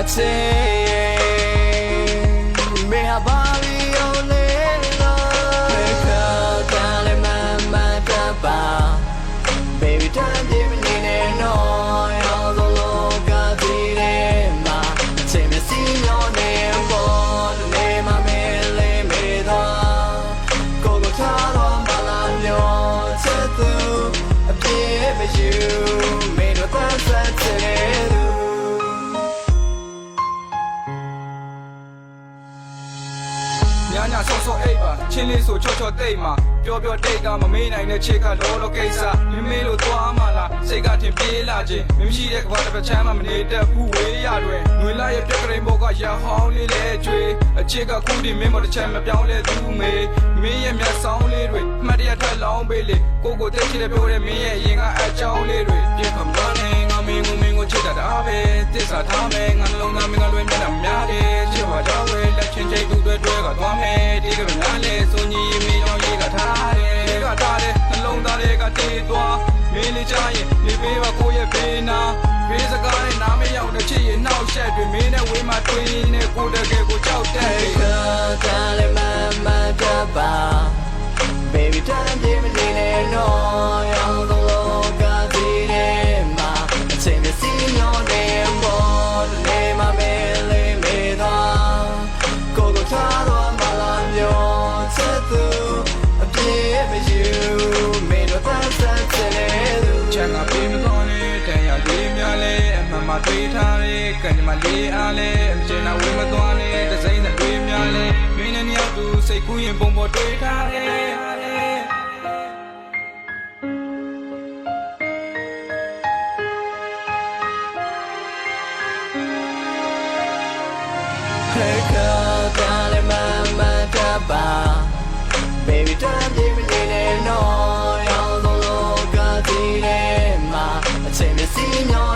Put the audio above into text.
Me have body only baby time give me no all the loca dire ma se me signo ne buon ne ma me le me da go go taro bala myo se tu a pie be you me no ta sa te du Nyanya so so eight ba chinလေးဆိုချော့ချော့တိတ်မှာပြောပြောတိတ်ကမမေးနိုင်တဲ့ချစ်ကလောလောကိစ္စမမေးလို့သွားမှလားစိတ်ကထင်ပြေးလာခြင်းမရှိတဲ့ကဘာတစ်ချမ်းမှမနေတတ်ဘူးဝေးရတွင်ငွေလာရဲ့ပြက်ကလေးဘောကရဟောင်းလေးလဲကျွေးအချစ်ကခုဒီမင်းမတစ်ချမ်းမပြောင်းလဲသူမေးမင်းရဲ့မျက်စောင်းလေးတွေမှတ်တရထက်လောင်းပေးလေကိုကိုတိတ်ချစ်တဲ့ပြောတဲ့မင်းရဲ့ရင်ကအချောင်းလေးတွေပြက်ကမလို့နေငါမင်းကိုချစ်တာဒါပဲတစ္ဆာထားမယ်ငါလုံးသားမင်းကလွယ်မျက်နှာများတယ်ချစ်ပါတော့ဝဲလက်ချင်းချိတ်တူတွဲကသွားမယ်ဒီကနားလေဆိုညီမင်းရောရေးကထားတယ်ဒီကထားတယ်နှလုံးသားတွေကတေးသွားမင်းလေးချရင်နေပေးပါကိုရဲ့ဘေးနာဘေးစကားနဲ့နားမရောက်တဲ့ချစ်ရင်နောက်ဆက်တွေမင်းနဲ့ဝေးမှတွေ့နေကိုတကယ်ကိုကြောက်တယ် baby time give me no all the loca dire ma se me signo ne buon ne ma me le me da go go taro bala myo se tu a pie be you me no ta sa te du ချမ်းသာပြေမကောင်းလေတန်ရလေးများလေအမှန်မှတွေးထားလေကံကြမ္မာလေးအားလေအကျဉ်းနာဝေးမသွားလေတစိမ့်တဲ့တွေးများလေမင်းနဲ့နှစ်ယောက်သူစိတ်ကူးရင်ပုံပေါ်တွေးထားလေ Hey girl darling mama taba baby time give me no all the loca dire ma se me signo